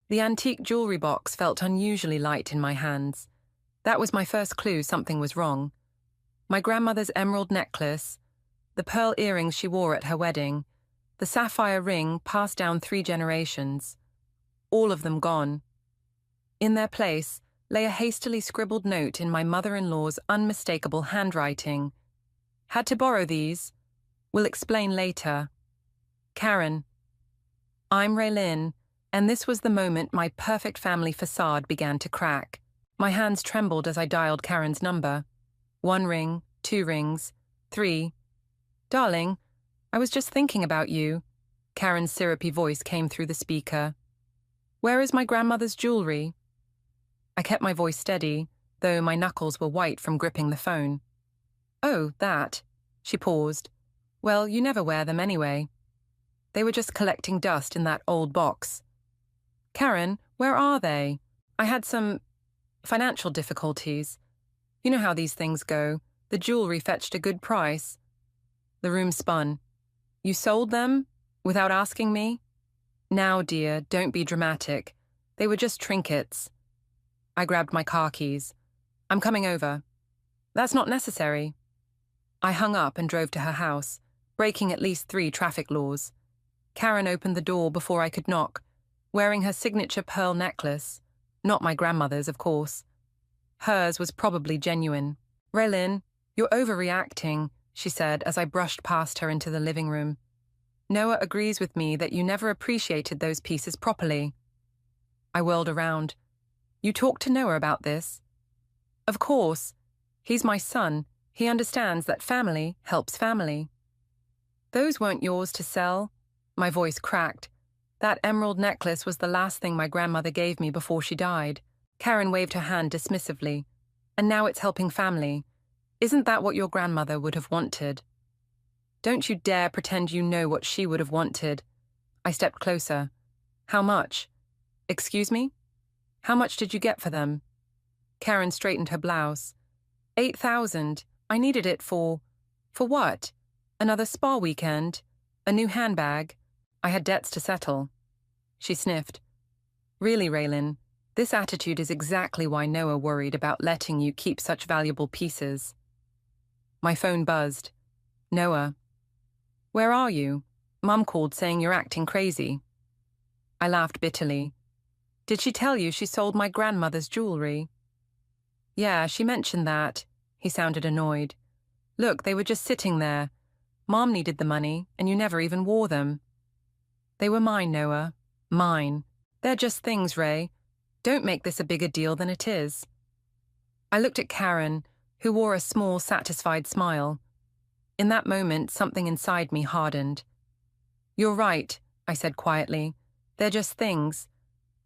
The antique jewelry box felt unusually light in my hands. That was my first clue something was wrong. My grandmother's emerald necklace, the pearl earrings she wore at her wedding, the sapphire ring passed down 3 generations. All of them gone. In their place lay a hastily scribbled note in my mother-in-law's unmistakable handwriting. Had to borrow these. Will explain later. Karen. I'm Raylin, and this was the moment my perfect family facade began to crack. My hands trembled as I dialed Karen's number. 1 ring, 2 rings, 3. Darling, I was just thinking about you. Karen's syrupy voice came through the speaker. Where is my grandmother's jewelry? I kept my voice steady, though my knuckles were white from gripping the phone. Oh, that. She paused. Well, you never wear them anyway. They were just collecting dust in that old box. Karen, where are they? I had some financial difficulties. You know how these things go. The jewelry fetched a good price. The room spun. You sold them? Without asking me? Now, dear, don't be dramatic. They were just trinkets. I grabbed my car keys. I'm coming over. That's not necessary. I hung up and drove to her house, breaking at least 3 traffic laws. Karen opened the door before I could knock, wearing her signature pearl necklace. Not my grandmother's, of course. Hers was probably genuine. Raylin, you're overreacting, she said as I brushed past her into the living room. Noah agrees with me that you never appreciated those pieces properly. I whirled around. You talked to Noah about this? Of course. He's my son. He understands that family helps family. Those weren't yours to sell. My voice cracked. That emerald necklace was the last thing my grandmother gave me before she died. Karen waved her hand dismissively. And now it's helping family. Isn't that what your grandmother would have wanted? Don't you dare pretend you know what she would have wanted. I stepped closer. How much? Excuse me? How much did you get for them? Karen straightened her blouse. 8,000. I needed it for what? Another spa weekend? A new handbag? I had debts to settle. She sniffed. Really, Raylin, this attitude is exactly why Noah worried about letting you keep such valuable pieces. My phone buzzed. Noah. Where are you? Mum called saying you're acting crazy. I laughed bitterly. Did she tell you she sold my grandmother's jewelry? Yeah, she mentioned that. He sounded annoyed. Look, they were just sitting there. Mom needed the money, and you never even wore them. They were mine, Noah. Mine. They're just things, Ray. Don't make this a bigger deal than it is. I looked at Karen, who wore a small, satisfied smile. In that moment, something inside me hardened. You're right, I said quietly. They're just things.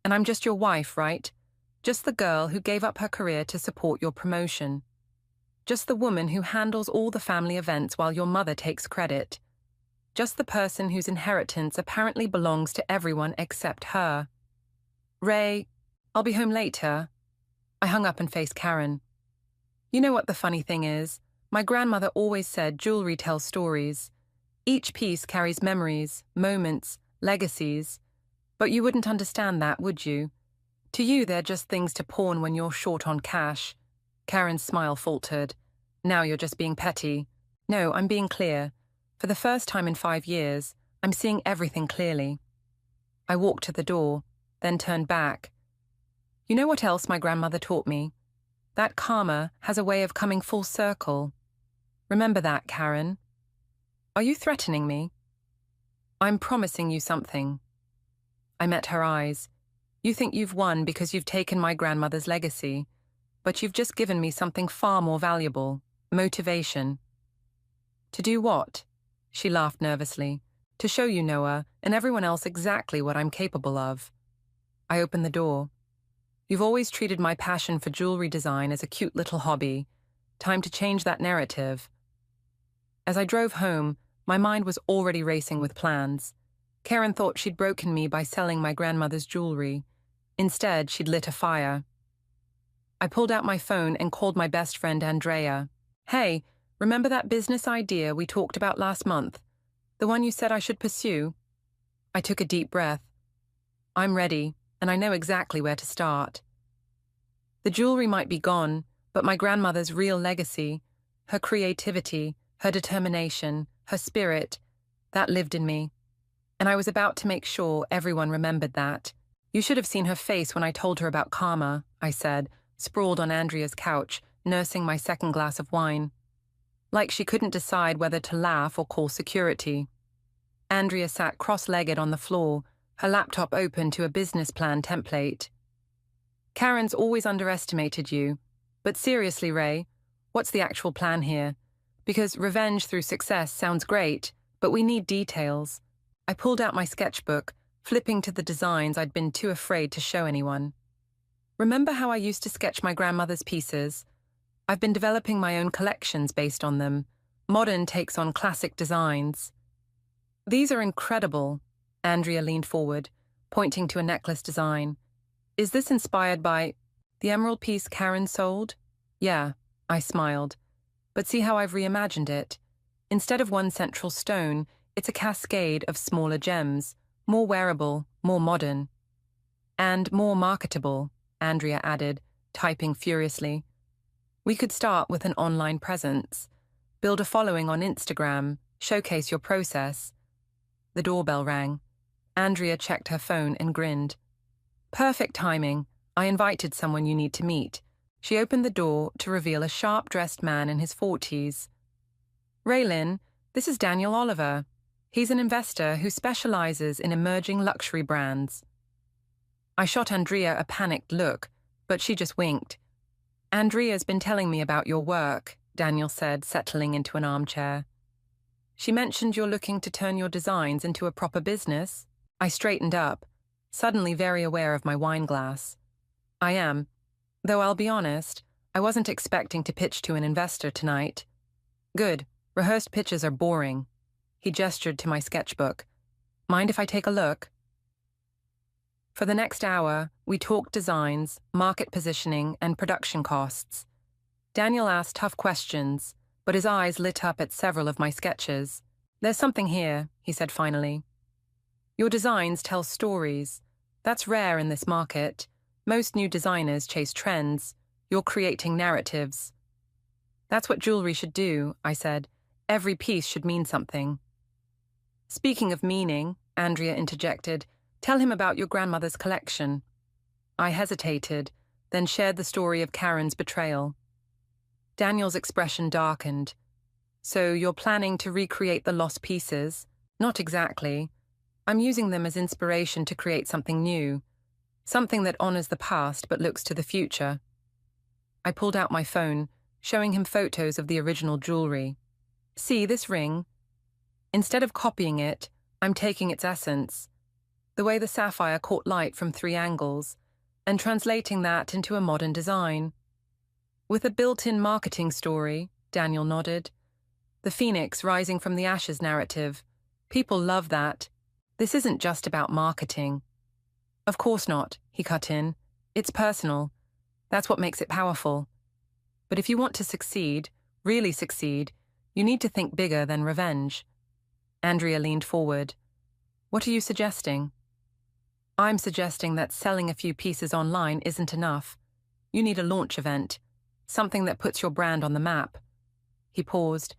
And I'm just your wife, right? Just the girl who gave up her career to support your promotion. Just the woman who handles all the family events while your mother takes credit. Just the person whose inheritance apparently belongs to everyone except her. Ray, I'll be home later. I hung up and faced Karen. You know what the funny thing is? My grandmother always said jewelry tells stories. Each piece carries memories, moments, legacies. But you wouldn't understand that, would you? To you, they're just things to pawn when you're short on cash. Karen's smile faltered. Now you're just being petty. No, I'm being clear. For the first time in 5 years, I'm seeing everything clearly. I walked to the door, then turned back. You know what else my grandmother taught me? That karma has a way of coming full circle. Remember that, Karen. Are you threatening me? I'm promising you something. I met her eyes. You think you've won because you've taken my grandmother's legacy, but you've just given me something far more valuable, motivation. To do what? She laughed nervously. To show you, Noah, and everyone else exactly what I'm capable of. I opened the door. You've always treated my passion for jewelry design as a cute little hobby. Time to change that narrative. As I drove home, my mind was already racing with plans. Karen thought she'd broken me by selling my grandmother's jewelry. Instead, she'd lit a fire. I pulled out my phone and called my best friend Andrea. Hey, remember that business idea we talked about last month? The one you said I should pursue? I took a deep breath. I'm ready. and I know exactly where to start. The jewelry might be gone, but my grandmother's real legacy, her creativity, her determination, her spirit, that lived in me. And I was about to make sure everyone remembered that. You should have seen her face when I told her about karma, I said, sprawled on Andrea's couch, nursing my second glass of wine. Like she couldn't decide whether to laugh or call security. Andrea sat cross-legged on the floor, her laptop open to a business plan template. Karen's always underestimated you. But seriously, Ray, what's the actual plan here? Because revenge through success sounds great, but we need details. I pulled out my sketchbook, flipping to the designs I'd been too afraid to show anyone. Remember how I used to sketch my grandmother's pieces? I've been developing my own collections based on them. Modern takes on classic designs. These are incredible. Andrea leaned forward, pointing to a necklace design. Is this inspired by the emerald piece Karen sold? Yeah, I smiled. But see how I've reimagined it? Instead of one central stone, it's a cascade of smaller gems, more wearable, more modern. And more marketable, Andrea added, typing furiously. We could start with an online presence. Build a following on Instagram, showcase your process. The doorbell rang. Andrea checked her phone and grinned. Perfect timing. I invited someone you need to meet. She opened the door to reveal a sharp-dressed man in his 40s. Raylin, this is Daniel Oliver. He's an investor who specializes in emerging luxury brands. I shot Andrea a panicked look, but she just winked. Andrea's been telling me about your work, Daniel said, settling into an armchair. She mentioned you're looking to turn your designs into a proper business. I straightened up, suddenly very aware of my wine glass. I am. Though I'll be honest, I wasn't expecting to pitch to an investor tonight. Good. Rehearsed pitches are boring. He gestured to my sketchbook. Mind if I take a look? For the next hour, we talked designs, market positioning, and production costs. Daniel asked tough questions, but his eyes lit up at several of my sketches. There's something here, he said finally. Your designs tell stories. That's rare in this market. Most new designers chase trends. You're creating narratives. That's what jewelry should do, I said. Every piece should mean something. Speaking of meaning, Andrea interjected, tell him about your grandmother's collection. I hesitated, then shared the story of Karen's betrayal. Daniel's expression darkened. So you're planning to recreate the lost pieces? Not exactly. I'm using them as inspiration to create something new. Something that honors the past but looks to the future. I pulled out my phone, showing him photos of the original jewelry. See this ring? Instead of copying it, I'm taking its essence, the way the sapphire caught light from 3 angles, and translating that into a modern design. With a built-in marketing story, Daniel nodded. The phoenix rising from the ashes narrative. People love that. This isn't just about marketing. Of course not, he cut in. It's personal. That's what makes it powerful. But if you want to succeed, really succeed, you need to think bigger than revenge. Andrea leaned forward. What are you suggesting? I'm suggesting that selling a few pieces online isn't enough. You need a launch event, something that puts your brand on the map. He paused.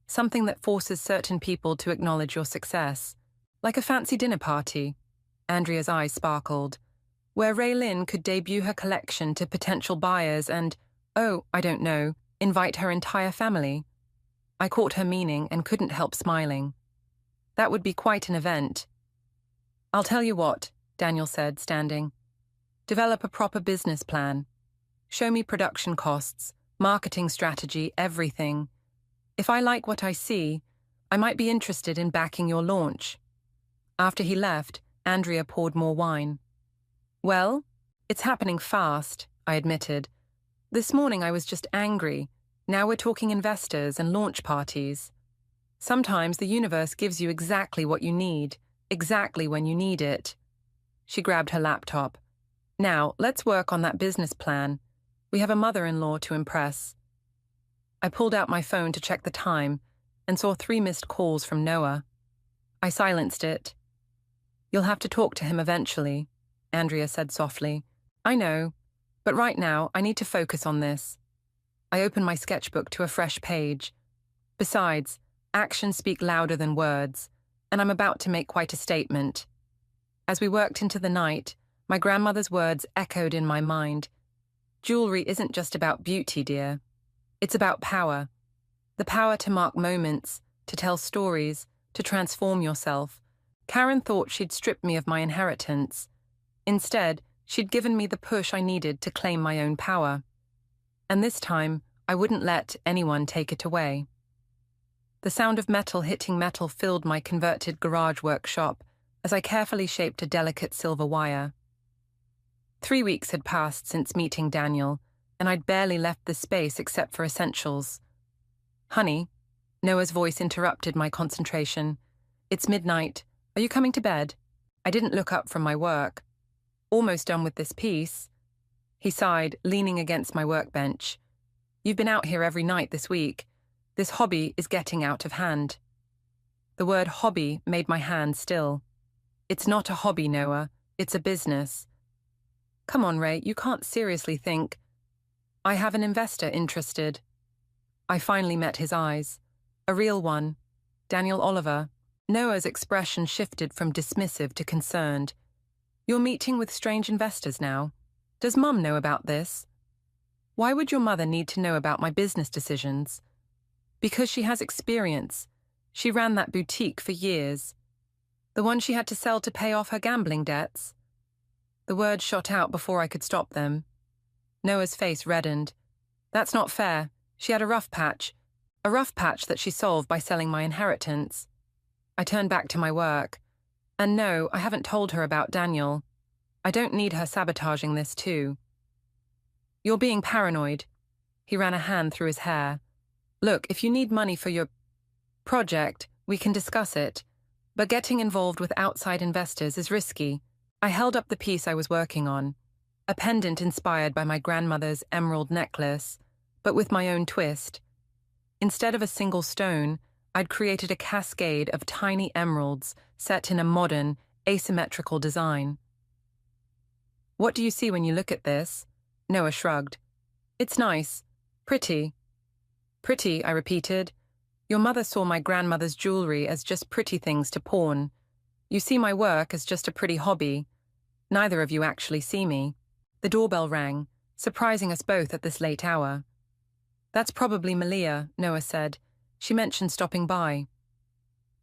Something that forces certain people to acknowledge your success. Like a fancy dinner party. Andrea's eyes sparkled. Where Raylin could debut her collection to potential buyers and, oh, I don't know, invite her entire family. I caught her meaning and couldn't help smiling. That would be quite an event. I'll tell you what, Daniel said, standing. Develop a proper business plan. Show me production costs, marketing strategy, everything. If I like what I see, I might be interested in backing your launch. After he left, Andrea poured more wine. Well, it's happening fast, I admitted. This morning I was just angry. Now we're talking investors and launch parties. Sometimes the universe gives you exactly what you need, exactly when you need it. She grabbed her laptop. Now, let's work on that business plan. We have a mother-in-law to impress. I pulled out my phone to check the time and saw 3 missed calls from Noah. I silenced it. You'll have to talk to him eventually. Andrea said softly. I know, but right now I need to focus on this. I opened my sketchbook to a fresh page. Besides, actions speak louder than words, and I'm about to make quite a statement. As we worked into the night, my grandmother's words echoed in my mind. Jewelry isn't just about beauty, dear. It's about power. The power to mark moments, to tell stories, to transform yourself. Karen thought she'd stripped me of my inheritance. Instead, she'd given me the push I needed to claim my own power. And this time, I wouldn't let anyone take it away. The sound of metal hitting metal filled my converted garage workshop as I carefully shaped a delicate silver wire. 3 weeks had passed since meeting Daniel, and I'd barely left the space except for essentials. Honey, Noah's voice interrupted my concentration. It's midnight. Are you coming to bed? I didn't look up from my work. Almost done with this piece. He sighed, leaning against my workbench. You've been out here every night this week. This hobby is getting out of hand. The word hobby made my hand still. It's not a hobby, Noah. It's a business. Come on, Ray, you can't seriously think. I have an investor interested. I finally met his eyes. A real one. Daniel Oliver. Noah's expression shifted from dismissive to concerned. You're meeting with strange investors now. Does Mum know about this? Why would your mother need to know about my business decisions? Because she has experience. She ran that boutique for years. The one she had to sell to pay off her gambling debts. The words shot out before I could stop them. Noah's face reddened. That's not fair. She had a rough patch that she solved by selling my inheritance. I turned back to my work. And no, I haven't told her about Daniel. I don't need her sabotaging this too. You're being paranoid. He ran a hand through his hair. Look, if you need money for your project, we can discuss it. But getting involved with outside investors is risky. I held up the piece I was working on, a pendant inspired by my grandmother's emerald necklace, but with my own twist. Instead of a single stone, I'd created a cascade of tiny emeralds set in a modern, asymmetrical design. What do you see when you look at this? Noah shrugged. It's nice. Pretty. Pretty, I repeated. Your mother saw my grandmother's jewelry as just pretty things to pawn. You see my work as just a pretty hobby. Neither of you actually see me. The doorbell rang, surprising us both at this late hour. That's probably Malia, Noah said. She mentioned stopping by.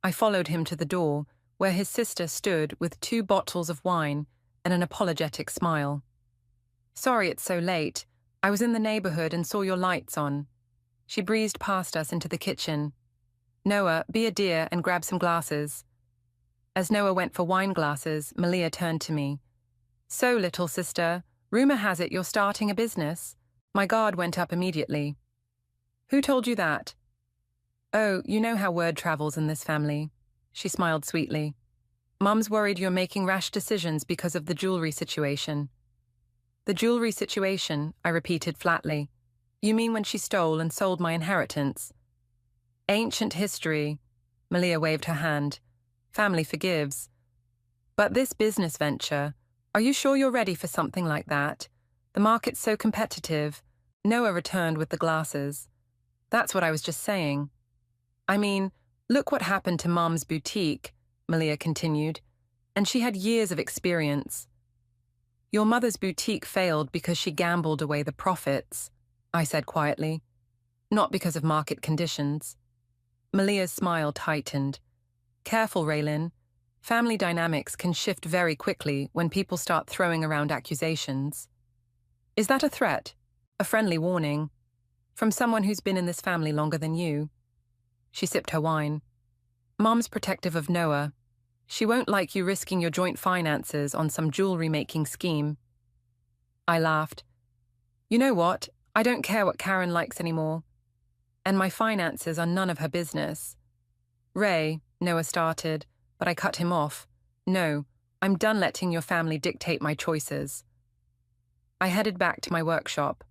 I followed him to the door, where his sister stood with 2 bottles of wine and an apologetic smile. Sorry it's so late. I was in the neighborhood and saw your lights on. She breezed past us into the kitchen. Noah, be a dear and grab some glasses. As Noah went for wine glasses, Malia turned to me. So, little sister, rumor has it you're starting a business. My guard went up immediately. Who told you that? Oh, you know how word travels in this family. She smiled sweetly. Mum's worried you're making rash decisions because of the jewelry situation. The jewelry situation, I repeated flatly. You mean when she stole and sold my inheritance? Ancient history. Malia waved her hand. Family forgives. But this business venture, are you sure you're ready for something like that? The market's so competitive. Noah returned with the glasses. That's what I was just saying. I mean, look what happened to Mum's boutique, Malia continued, and she had years of experience. Your mother's boutique failed because she gambled away the profits, I said quietly, not because of market conditions. Malia's smile tightened. Careful, Raylin. Family dynamics can shift very quickly when people start throwing around accusations. Is that a threat? A friendly warning? From someone who's been in this family longer than you? She sipped her wine. Mum's protective of Noah. She won't like you risking your joint finances on some jewelry-making scheme. I laughed. You know what? I don't care what Karen likes anymore. And my finances are none of her business. Ray, Noah started, but I cut him off. No, I'm done letting your family dictate my choices. I headed back to my workshop.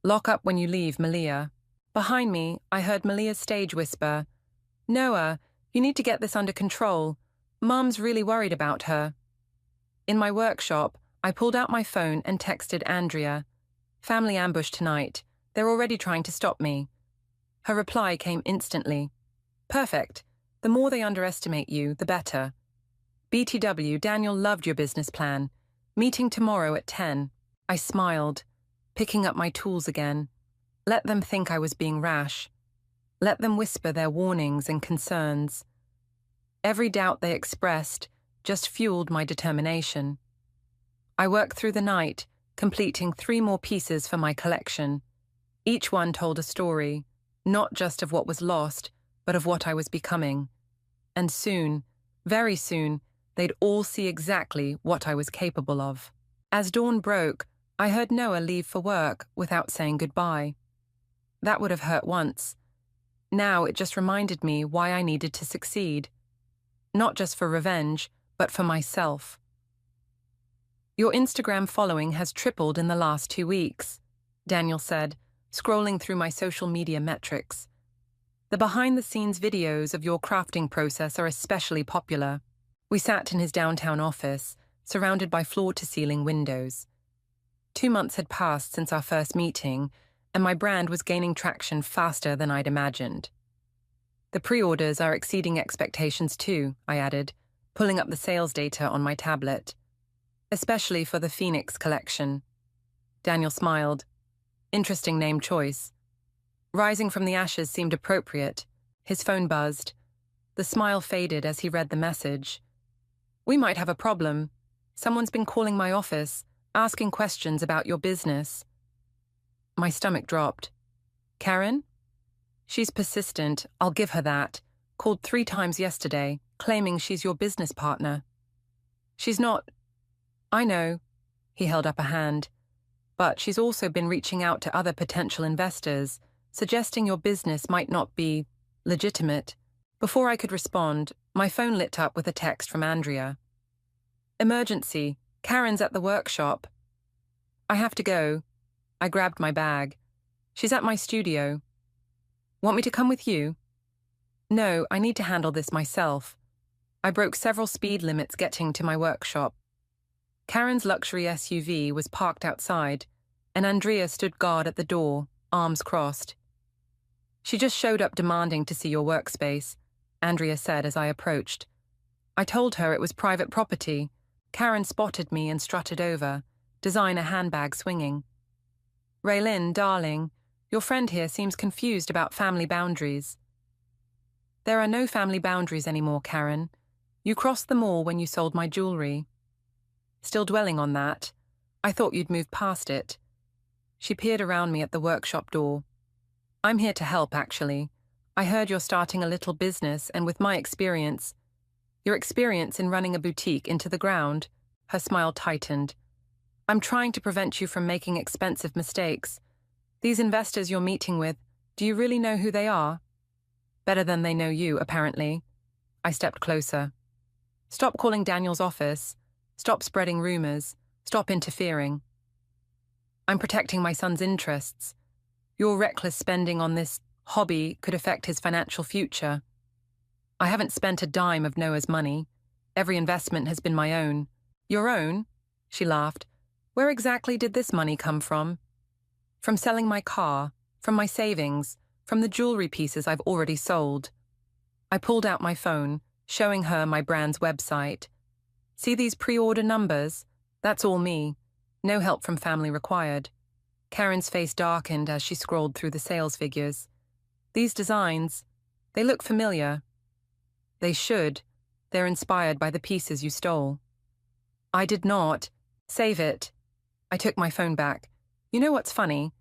Lock up when you leave, Malia. Behind me, I heard Malia's stage whisper, Noah, you need to get this under control. Mum's really worried about her. In my workshop, I pulled out my phone and texted Andrea. Family ambush tonight. They're already trying to stop me. Her reply came instantly. Perfect. The more they underestimate you, the better. BTW, Daniel loved your business plan. Meeting tomorrow at 10. I smiled, picking up my tools again. Let them think I was being rash. Let them whisper their warnings and concerns. Every doubt they expressed just fueled my determination. I worked through the night, completing 3 more pieces for my collection. Each one told a story, not just of what was lost, but of what I was becoming. And soon, very soon, they'd all see exactly what I was capable of. As dawn broke, I heard Noah leave for work without saying goodbye. That would have hurt once. Now it just reminded me why I needed to succeed. Not just for revenge, but for myself. Your Instagram following has tripled in the last 2 weeks, Daniel said, scrolling through my social media metrics. The behind-the-scenes videos of your crafting process are especially popular. We sat in his downtown office, surrounded by floor-to-ceiling windows. 2 months had passed since our first meeting, and my brand was gaining traction faster than I'd imagined. The pre-orders are exceeding expectations too, I added, pulling up the sales data on my tablet. Especially for the Phoenix collection. Daniel smiled. Interesting name choice. Rising from the ashes seemed appropriate. His phone buzzed. The smile faded as he read the message. We might have a problem. Someone's been calling my office, asking questions about your business. My stomach dropped. Karen? She's persistent, I'll give her that. Called 3 times yesterday, claiming she's your business partner. She's not... I know, he held up a hand, but she's also been reaching out to other potential investors, suggesting your business might not be legitimate. Before I could respond, my phone lit up with a text from Andrea. Emergency, Karen's at the workshop. I have to go. I grabbed my bag. She's at my studio. Want me to come with you? No, I need to handle this myself. I broke several speed limits getting to my workshop. Karen's luxury SUV was parked outside, and Andrea stood guard at the door, arms crossed. She just showed up demanding to see your workspace, Andrea said as I approached. I told her it was private property. Karen spotted me and strutted over, designer handbag swinging. Raylin, darling, your friend here seems confused about family boundaries. There are no family boundaries anymore, Karen. You crossed them all when you sold my jewelry. Still dwelling on that, I thought you'd moved past it. She peered around me at the workshop door. I'm here to help, actually. I heard you're starting a little business, and with my experience, your experience in running a boutique into the ground, her smile tightened. I'm trying to prevent you from making expensive mistakes. These investors you're meeting with, do you really know who they are? Better than they know you, apparently. I stepped closer. Stop calling Daniel's office. Stop spreading rumors. Stop interfering. I'm protecting my son's interests. Your reckless spending on this hobby could affect his financial future. I haven't spent a dime of Noah's money. Every investment has been my own. Your own? She laughed. Where exactly did this money come from? From selling my car, from my savings, from the jewelry pieces I've already sold. I pulled out my phone, showing her my brand's website. See these pre-order numbers? That's all me. No help from family required. Karen's face darkened as she scrolled through the sales figures. These designs, they look familiar. They should. They're inspired by the pieces you stole. I did not. Save it. I took my phone back. You know what's funny?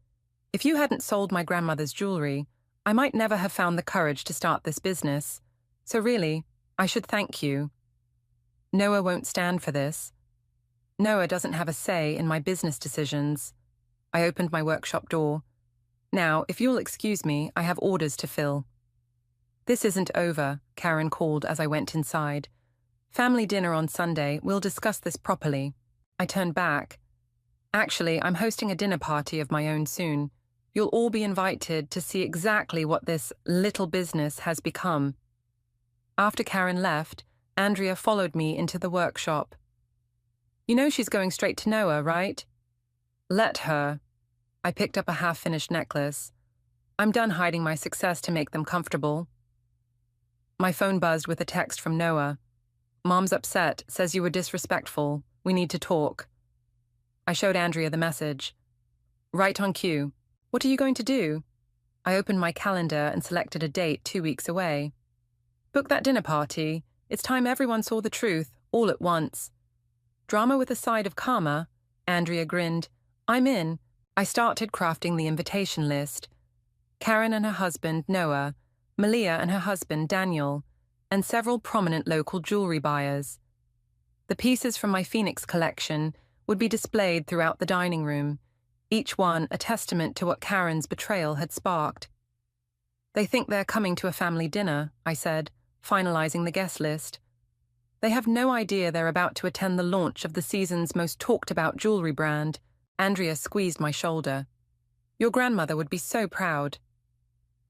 If you hadn't sold my grandmother's jewelry, I might never have found the courage to start this business. So really, I should thank you. Noah won't stand for this. Noah doesn't have a say in my business decisions. I opened my workshop door. Now, if you'll excuse me, I have orders to fill. This isn't over, Karen called as I went inside. Family dinner on Sunday, we'll discuss this properly. I turned back. Actually, I'm hosting a dinner party of my own soon. You'll all be invited to see exactly what this little business has become. After Karen left, Andrea followed me into the workshop. You know she's going straight to Noah, right? Let her. I picked up a half-finished necklace. I'm done hiding my success to make them comfortable. My phone buzzed with a text from Noah. Mom's upset, says you were disrespectful. We need to talk. I showed Andrea the message. Right on cue. What are you going to do? I opened my calendar and selected a date 2 weeks away. Book that dinner party. It's time everyone saw the truth, all at once. Drama with a side of karma. Andrea grinned. I'm in. I started crafting the invitation list. Karen and her husband, Noah, Malia and her husband, Daniel, and several prominent local jewelry buyers. The pieces from my Phoenix collection would be displayed throughout the dining room, each one a testament to what Karen's betrayal had sparked. They think they're coming to a family dinner, I said, finalizing the guest list. They have no idea they're about to attend the launch of the season's most talked-about jewelry brand. Andrea squeezed my shoulder. Your grandmother would be so proud.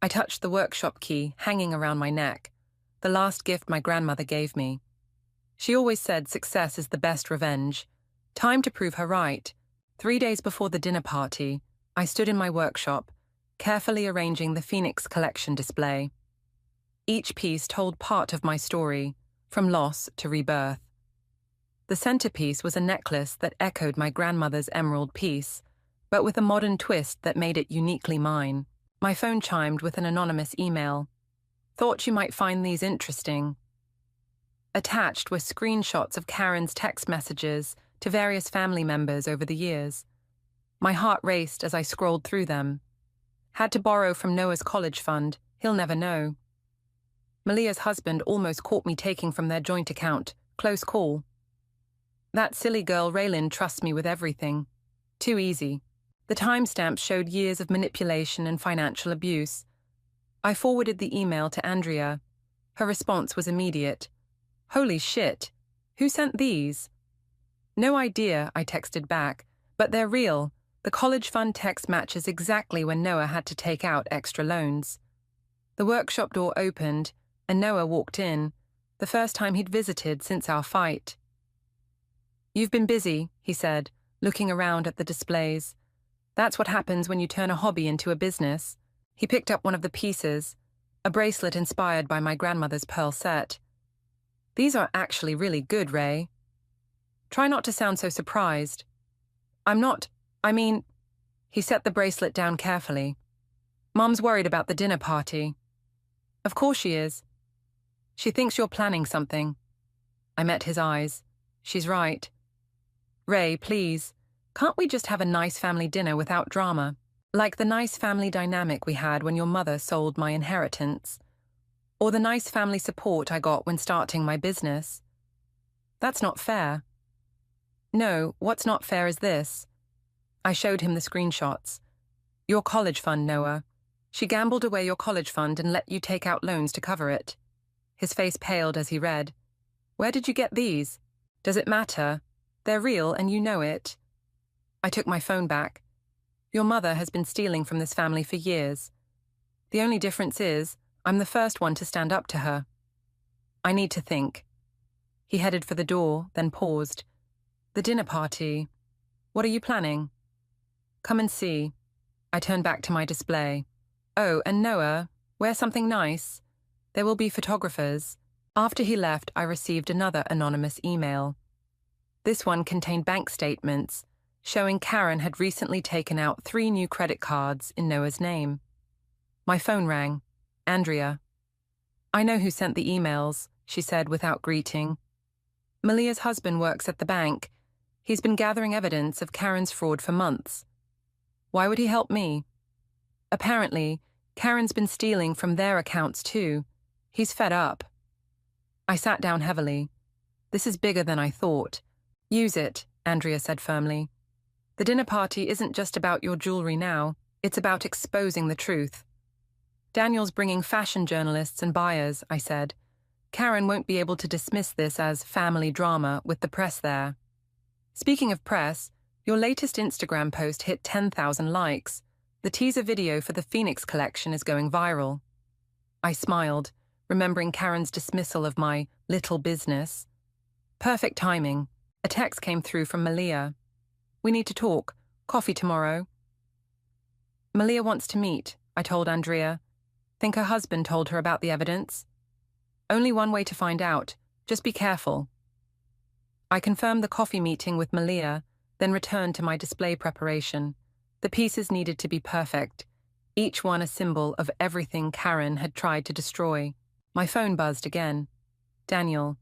I touched the workshop key hanging around my neck, the last gift my grandmother gave me. She always said success is the best revenge. Time to prove her right. 3 days before the dinner party, I stood in my workshop, carefully arranging the Phoenix collection display. Each piece told part of my story, from loss to rebirth. The centerpiece was a necklace that echoed my grandmother's emerald piece, but with a modern twist that made it uniquely mine. My phone chimed with an anonymous email. Thought you might find these interesting. Attached were screenshots of Karen's text messages to various family members over the years. My heart raced as I scrolled through them. Had to borrow from Noah's college fund. He'll never know. Malia's husband almost caught me taking from their joint account. Close call. That silly girl Raylin trusts me with everything. Too easy. The timestamp showed years of manipulation and financial abuse. I forwarded the email to Andrea. Her response was immediate. Holy shit. Who sent these? No idea, I texted back, but they're real. The college fund text matches exactly when Noah had to take out extra loans. The workshop door opened, and Noah walked in, the first time he'd visited since our fight. You've been busy, he said, looking around at the displays. That's what happens when you turn a hobby into a business. He picked up one of the pieces, a bracelet inspired by my grandmother's pearl set. These are actually really good, Ray. Try not to sound so surprised. He set the bracelet down carefully. Mom's worried about the dinner party. Of course she is. She thinks you're planning something. I met his eyes. She's right. Ray, please, can't we just have a nice family dinner without drama? Like the nice family dynamic we had when your mother sold my inheritance. Or the nice family support I got when starting my business. That's not fair. No, what's not fair is this. I showed him the screenshots. Your college fund, Noah. She gambled away your college fund and let you take out loans to cover it. His face paled as he read. Where did you get these? Does it matter? They're real and you know it. I took my phone back. Your mother has been stealing from this family for years. The only difference is, I'm the first one to stand up to her. I need to think. He headed for the door, then paused. The dinner party. What are you planning? Come and see. I turned back to my display. Oh, and Noah, wear something nice. There will be photographers. After he left, I received another anonymous email. This one contained bank statements, showing Karen had recently taken out 3 new credit cards in Noah's name. My phone rang. Andrea. I know who sent the emails, she said without greeting. Malia's husband works at the bank. He's been gathering evidence of Karen's fraud for months. Why would he help me? Apparently, Karen's been stealing from their accounts too. He's fed up. I sat down heavily. This is bigger than I thought. Use it, Andrea said firmly. The dinner party isn't just about your jewelry now. It's about exposing the truth. Daniel's bringing fashion journalists and buyers, I said. Karen won't be able to dismiss this as family drama with the press there. Speaking of press, your latest Instagram post hit 10,000 likes. The teaser video for the Phoenix collection is going viral. I smiled, remembering Karen's dismissal of my little business. Perfect timing. A text came through from Malia. "We need to talk. Coffee tomorrow." "Malia wants to meet," I told Andrea. "Think her husband told her about the evidence?" "Only one way to find out. Just be careful." I confirmed the coffee meeting with Malia, then returned to my display preparation. The pieces needed to be perfect, each one a symbol of everything Karen had tried to destroy. My phone buzzed again. "Daniel,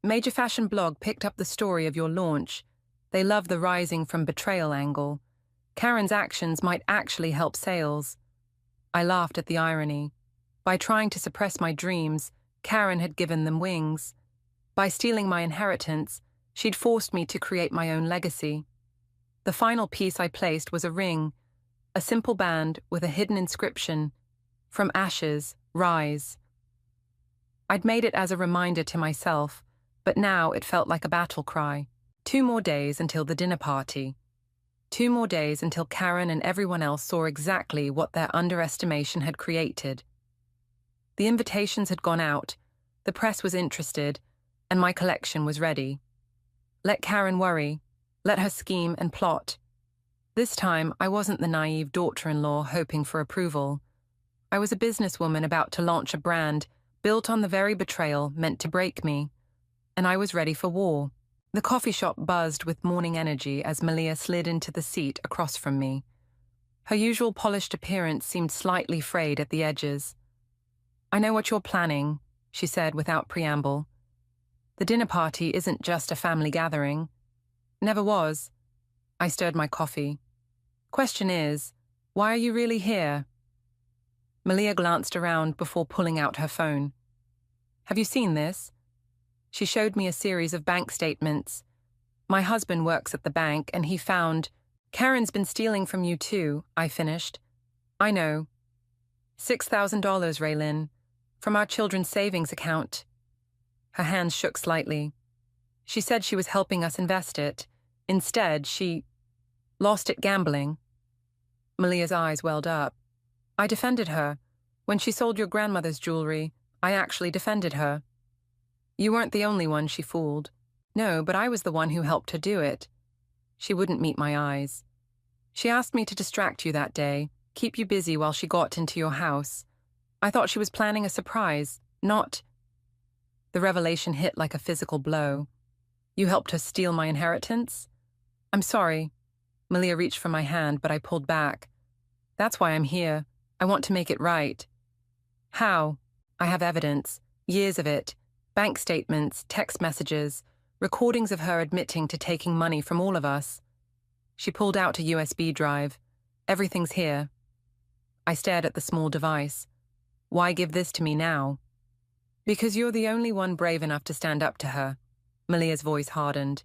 major fashion blog picked up the story of your launch. They love the rising from betrayal angle. Karen's actions might actually help sales." I laughed at the irony. By trying to suppress my dreams, Karen had given them wings. By stealing my inheritance, she'd forced me to create my own legacy. The final piece I placed was a ring, a simple band with a hidden inscription, "From ashes, rise." I'd made it as a reminder to myself, but now it felt like a battle cry. 2 more days until the dinner party. 2 more days until Karen and everyone else saw exactly what their underestimation had created. The invitations had gone out, the press was interested, and my collection was ready. Let Karen worry. Let her scheme and plot. This time, I wasn't the naive daughter-in-law hoping for approval. I was a businesswoman about to launch a brand built on the very betrayal meant to break me, and I was ready for war. The coffee shop buzzed with morning energy as Malia slid into the seat across from me. Her usual polished appearance seemed slightly frayed at the edges. "I know what you're planning," she said without preamble. "The dinner party isn't just a family gathering. Never was." I stirred my coffee. "Question is, why are you really here?" Malia glanced around before pulling out her phone. "Have you seen this?" She showed me a series of bank statements. "My husband works at the bank, and he found—" "Karen's been stealing from you too," I finished. "I know. $6,000, Raylin, from our children's savings account." Her hands shook slightly. "She said she was helping us invest it. Instead, she lost it gambling." Malia's eyes welled up. "I defended her. When she sold your grandmother's jewelry, I actually defended her." "You weren't the only one she fooled." "No, but I was the one who helped her do it." She wouldn't meet my eyes. "She asked me to distract you that day, keep you busy while she got into your house. I thought she was planning a surprise, not—" The revelation hit like a physical blow. "You helped her steal my inheritance?" "I'm sorry." Malia reached for my hand, but I pulled back. "That's why I'm here. I want to make it right." "How?" "I have evidence. Years of it. Bank statements, text messages, recordings of her admitting to taking money from all of us." She pulled out a USB drive. "Everything's here." I stared at the small device. "Why give this to me now?" "Because you're the only one brave enough to stand up to her." Malia's voice hardened.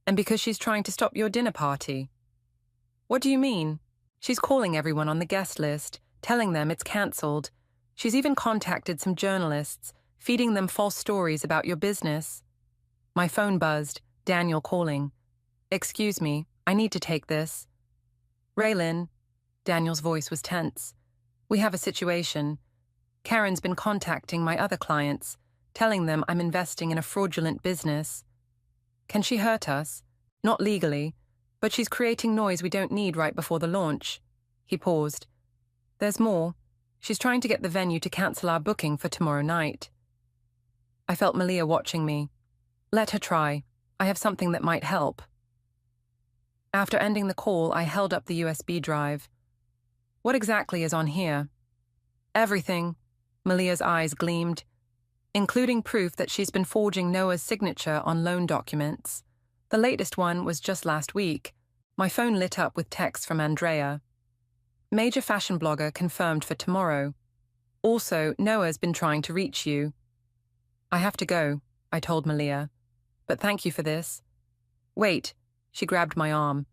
"And because she's trying to stop your dinner party." "What do you mean?" "She's calling everyone on the guest list, telling them it's cancelled. She's even contacted some journalists, feeding them false stories about your business." My phone buzzed, Daniel calling. "Excuse me, I need to take this." "Raylin," Daniel's voice was tense. "We have a situation. Karen's been contacting my other clients, telling them I'm investing in a fraudulent business. Can she hurt us? Not legally, but she's creating noise we don't need right before the launch." He paused. "There's more. She's trying to get the venue to cancel our booking for tomorrow night." I felt Malia watching me. "Let her try. I have something that might help." After ending the call, I held up the USB drive. "What exactly is on here?" "Everything." Malia's eyes gleamed. "Including proof that she's been forging Noah's signature on loan documents. The latest one was just last week." My phone lit up with texts from Andrea. "Major fashion blogger confirmed for tomorrow. Also, Noah's been trying to reach you." "I have to go," I told Malia. "But thank you for this." "Wait." She grabbed my arm.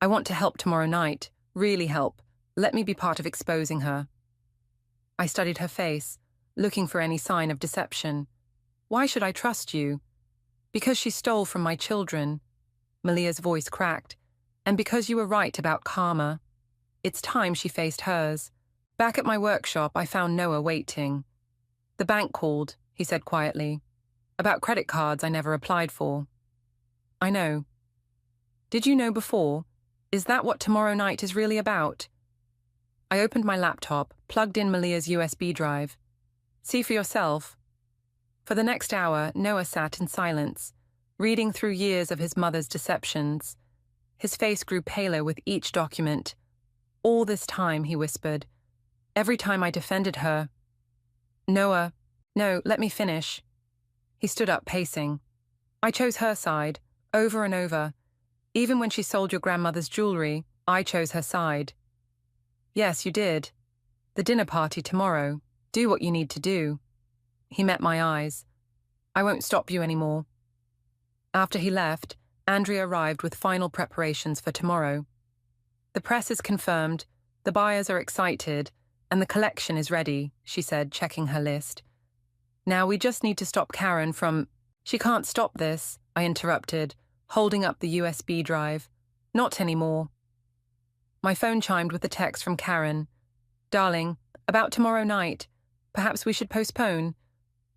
"I want to help tomorrow night. Really help. Let me be part of exposing her." I studied her face, looking for any sign of deception. "Why should I trust you?" "Because she stole from my children." Malia's voice cracked. "And because you were right about karma. It's time she faced hers." Back at my workshop, I found Noah waiting. "The bank called," he said quietly. "About credit cards I never applied for." I know. Did you know before? Is that what tomorrow night is really about? I opened my laptop, plugged in Malia's USB drive. See for yourself. For the next hour, Noah sat in silence, reading through years of his mother's deceptions. His face grew paler with each document. All this time, he whispered. Every time I defended her. Noah, no, let me finish. He stood up, pacing. I chose her side, over and over. Even when she sold your grandmother's jewelry, I chose her side. Yes, you did. The dinner party tomorrow. Do what you need to do. He met my eyes. I won't stop you anymore. After he left, Andrea arrived with final preparations for tomorrow. The press is confirmed, the buyers are excited, and the collection is ready, she said, checking her list. Now we just need to stop Karen from— She can't stop this, I interrupted, holding up the USB drive. Not anymore. My phone chimed with a text from Karen. Darling, about tomorrow night. Perhaps we should postpone.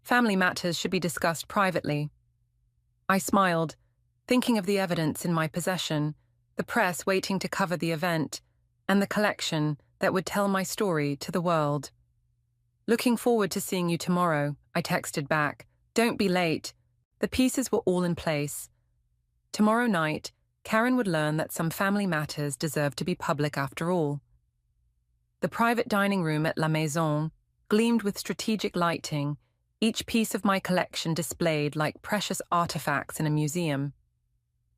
Family matters should be discussed privately. I smiled, thinking of the evidence in my possession, the press waiting to cover the event, and the collection that would tell my story to the world. Looking forward to seeing you tomorrow, I texted back. Don't be late. The pieces were all in place. Tomorrow night, Karen would learn that some family matters deserved to be public after all. The private dining room at La Maison gleamed with strategic lighting, each piece of my collection displayed like precious artifacts in a museum.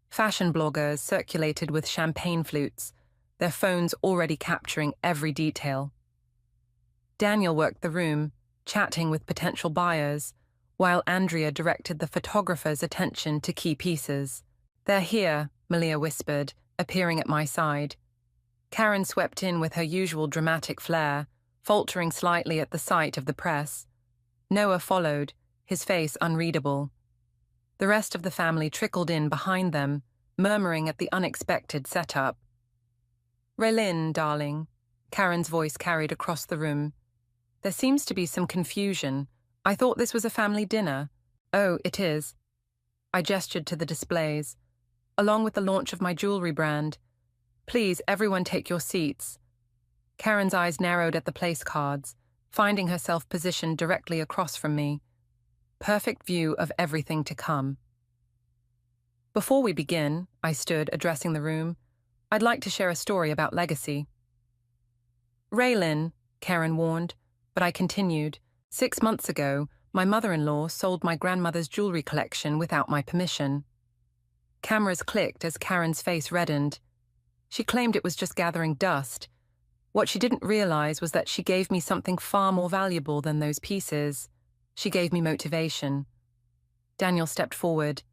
Fashion bloggers circulated with champagne flutes, their phones already capturing every detail. Daniel worked the room, chatting with potential buyers, while Andrea directed the photographer's attention to key pieces. They're here, Malia whispered, appearing at my side. Karen swept in with her usual dramatic flair, faltering slightly at the sight of the press. Noah followed, his face unreadable. The rest of the family trickled in behind them, murmuring at the unexpected setup. Raylin, darling, Karen's voice carried across the room. There seems to be some confusion. I thought this was a family dinner. Oh, it is. I gestured to the displays, along with the launch of my jewelry brand. Please, everyone take your seats. Karen's eyes narrowed at the place cards, finding herself positioned directly across from me. Perfect view of everything to come. Before we begin, I stood, addressing the room, I'd like to share a story about legacy. Raylin, Karen warned, but I continued. 6 months ago, my mother-in-law sold my grandmother's jewelry collection without my permission. Cameras clicked as Karen's face reddened. She claimed it was just gathering dust. What she didn't realize was that she gave me something far more valuable than those pieces. She gave me motivation. Daniel stepped forward.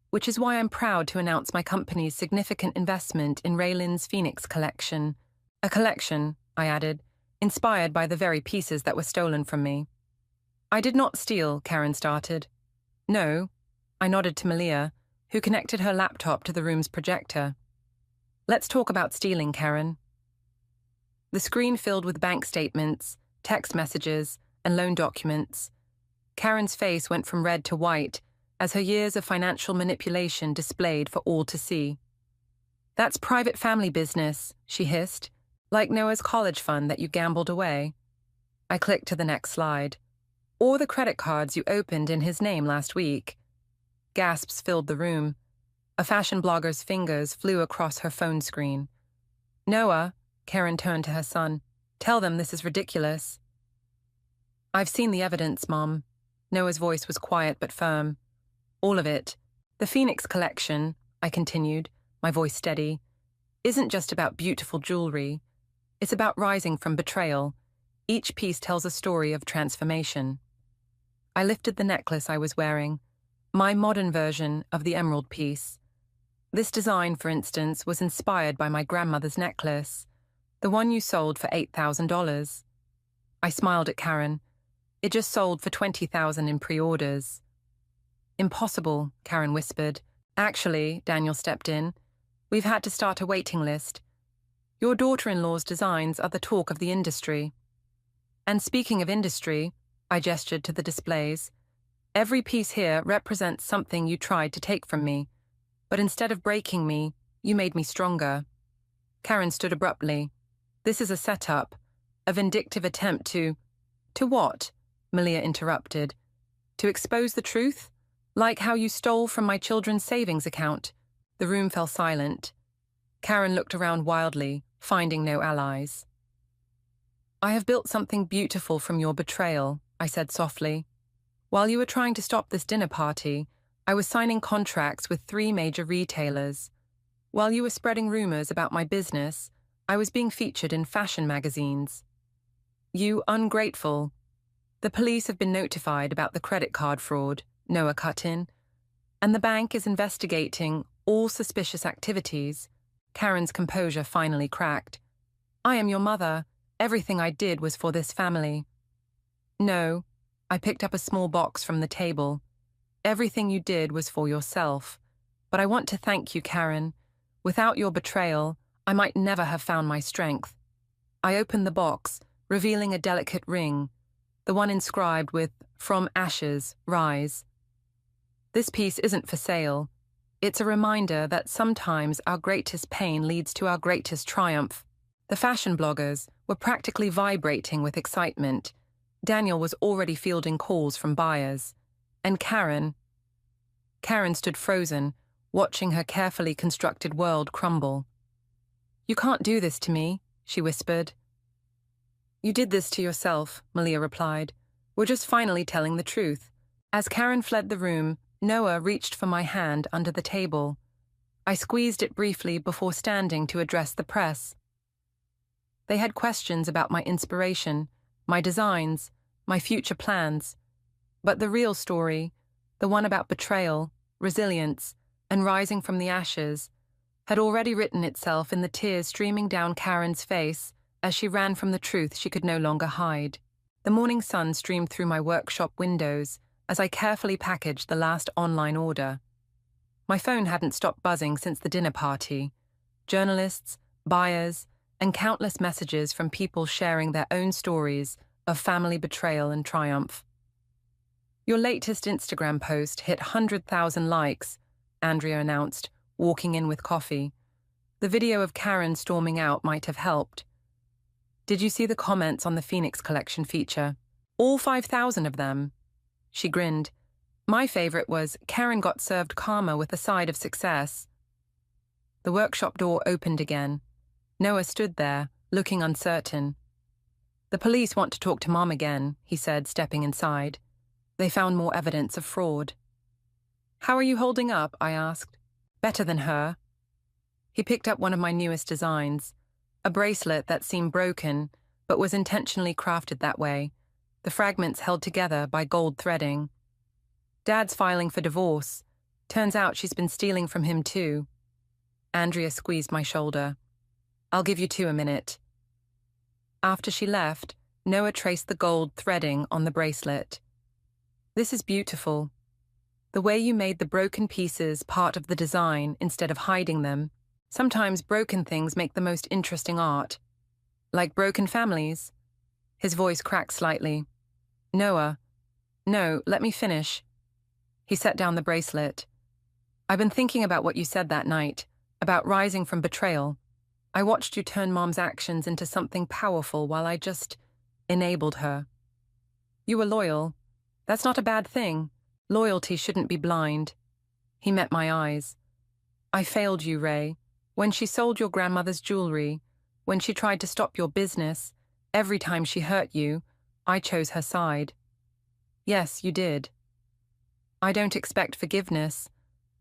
Which is why I'm proud to announce my company's significant investment in Raylin's Phoenix collection. A collection, I added, inspired by the very pieces that were stolen from me. I did not steal, Karen started. No, I nodded to Malia, who connected her laptop to the room's projector. Let's talk about stealing, Karen. The screen filled with bank statements, text messages, and loan documents. Karen's face went from red to white as her years of financial manipulation displayed for all to see. That's private family business, she hissed, like Noah's college fund that you gambled away. I clicked to the next slide. Or the credit cards you opened in his name last week. Gasps filled the room. A fashion blogger's fingers flew across her phone screen. Noah, Karen turned to her son, tell them this is ridiculous. I've seen the evidence, Mom. Noah's voice was quiet but firm. All of it. The Phoenix collection, I continued, my voice steady, isn't just about beautiful jewelry. It's about rising from betrayal. Each piece tells a story of transformation. I lifted the necklace I was wearing, my modern version of the emerald piece. This design, for instance, was inspired by my grandmother's necklace, the one you sold for $8,000. I smiled at Karen. It just sold for $20,000 in pre-orders. Impossible, Karen whispered. Actually, Daniel stepped in, we've had to start a waiting list. Your daughter-in-law's designs are the talk of the industry. And speaking of industry, I gestured to the displays, every piece here represents something you tried to take from me. But instead of breaking me, you made me stronger. Karen stood abruptly. This is a setup, a vindictive attempt to... To what? Malia interrupted. To expose the truth? Like how you stole from my children's savings account. The room fell silent. Karen looked around wildly, finding no allies. I have built something beautiful from your betrayal, I said softly. While you were trying to stop this dinner party, I was signing contracts with 3 major retailers. While you were spreading rumors about my business, I was being featured in fashion magazines. You ungrateful. The police have been notified about the credit card fraud, Noah cut in, and the bank is investigating all suspicious activities. Karen's composure finally cracked. I am your mother. Everything I did was for this family. No, I picked up a small box from the table. Everything you did was for yourself. But I want to thank you, Karen. Without your betrayal, I might never have found my strength. I opened the box, revealing a delicate ring, the one inscribed with, "From ashes, rise." This piece isn't for sale. It's a reminder that sometimes our greatest pain leads to our greatest triumph. The fashion bloggers were practically vibrating with excitement. Daniel was already fielding calls from buyers. And Karen stood frozen, watching her carefully constructed world crumble. You can't do this to me, she whispered. You did this to yourself, Malia replied. We're just finally telling the truth. As Karen fled the room, Noah reached for my hand under the table. I squeezed it briefly before standing to address the press. They had questions about my inspiration, my designs, my future plans. But the real story, the one about betrayal, resilience, and rising from the ashes, had already written itself in the tears streaming down Karen's face as she ran from the truth she could no longer hide. The morning sun streamed through my workshop windows as I carefully packaged the last online order. My phone hadn't stopped buzzing since the dinner party. Journalists, buyers, and countless messages from people sharing their own stories of family betrayal and triumph. Your latest Instagram post hit 100,000 likes, Andrea announced, walking in with coffee. The video of Karen storming out might have helped. Did you see the comments on the Phoenix Collection feature? All 5,000 of them. She grinned. My favorite was, Karen got served karma with a side of success. The workshop door opened again. Noah stood there, looking uncertain. The police want to talk to Mom again, he said, stepping inside. They found more evidence of fraud. How are you holding up? I asked. Better than her. He picked up one of my newest designs, a bracelet that seemed broken, but was intentionally crafted that way, the fragments held together by gold threading. Dad's filing for divorce. Turns out she's been stealing from him too. Andrea squeezed my shoulder. I'll give you 2 a minute. After she left, Noah traced the gold threading on the bracelet. This is beautiful. The way you made the broken pieces part of the design instead of hiding them. Sometimes broken things make the most interesting art. Like broken families. His voice cracked slightly. Noah. No, let me finish. He set down the bracelet. I've been thinking about what you said that night, about rising from betrayal. I watched you turn Mom's actions into something powerful while I just enabled her. You were loyal. That's not a bad thing. Loyalty shouldn't be blind. He met my eyes. I failed you, Ray. When she sold your grandmother's jewelry, when she tried to stop your business, every time she hurt you, I chose her side. Yes, you did. I don't expect forgiveness,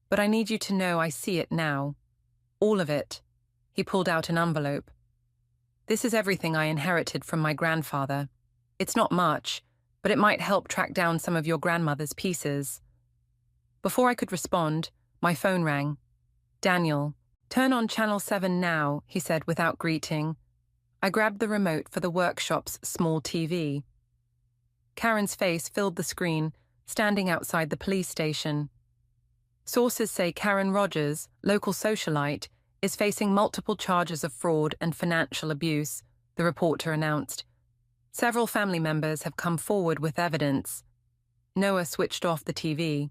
but I need you to know I see it now. All of it. He pulled out an envelope. This is everything I inherited from my grandfather. It's not much, but it might help track down some of your grandmother's pieces. Before I could respond, my phone rang. Daniel, turn on Channel 7 now, he said without greeting. I grabbed the remote for the workshop's small TV. Karen's face filled the screen, standing outside the police station. Sources say Karen Rogers, local socialite, is facing multiple charges of fraud and financial abuse, the reporter announced. Several family members have come forward with evidence. Noah switched off the TV.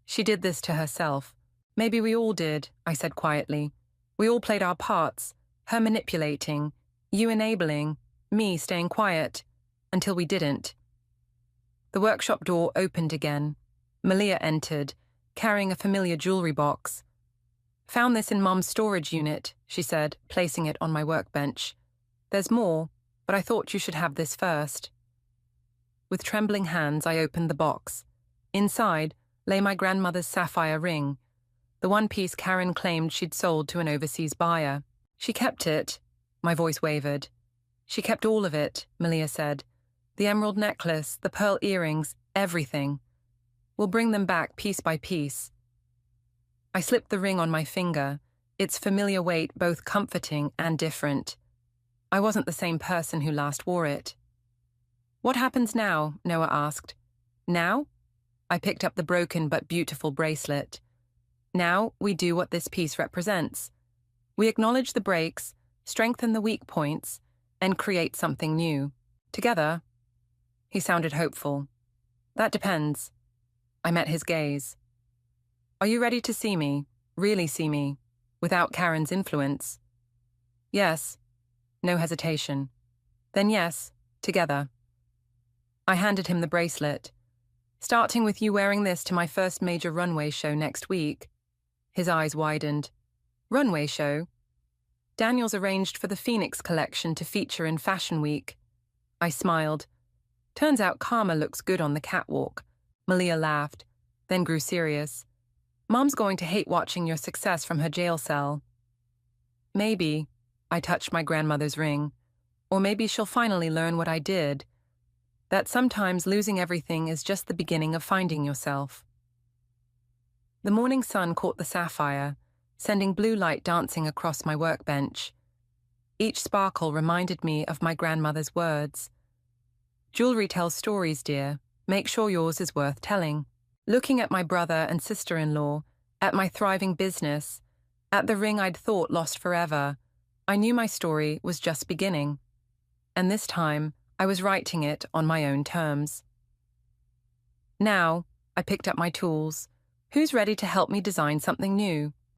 She did this to herself. Maybe we all did, I said quietly. We all played our parts, her manipulating, you enabling, me staying quiet, until we didn't. The workshop door opened again. Malia entered, carrying a familiar jewelry box. Found this in Mum's storage unit, she said, placing it on my workbench. There's more, but I thought you should have this first. With trembling hands, I opened the box. Inside lay my grandmother's sapphire ring, the one piece Karen claimed she'd sold to an overseas buyer. She kept it. My voice wavered. She kept all of it, Malia said. The emerald necklace, the pearl earrings, everything. We'll bring them back piece by piece. I slipped the ring on my finger, its familiar weight both comforting and different. I wasn't the same person who last wore it. What happens now? Noah asked. Now? I picked up the broken but beautiful bracelet. Now we do what this piece represents. We acknowledge the breaks, strengthen the weak points, and create something new. Together. He sounded hopeful. That depends. I met his gaze. Are you ready to see me, really see me, without Karen's influence? Yes. No hesitation. Then yes, together. I handed him the bracelet. Starting with you wearing this to my first major runway show next week. His eyes widened. Runway show? Daniel's arranged for the Phoenix collection to feature in Fashion Week. I smiled. Turns out Karma looks good on the catwalk. Malia laughed, then grew serious. Mom's going to hate watching your success from her jail cell. Maybe. I touched my grandmother's ring. Or maybe she'll finally learn what I did. That sometimes losing everything is just the beginning of finding yourself. The morning sun caught the sapphire, sending blue light dancing across my workbench. Each sparkle reminded me of my grandmother's words. Jewelry tells stories, dear. Make sure yours is worth telling. Looking at my brother and sister-in-law, at my thriving business, at the ring I'd thought lost forever, I knew my story was just beginning. And this time, I was writing it on my own terms. Now, I picked up my tools. Who's ready to help me design something new?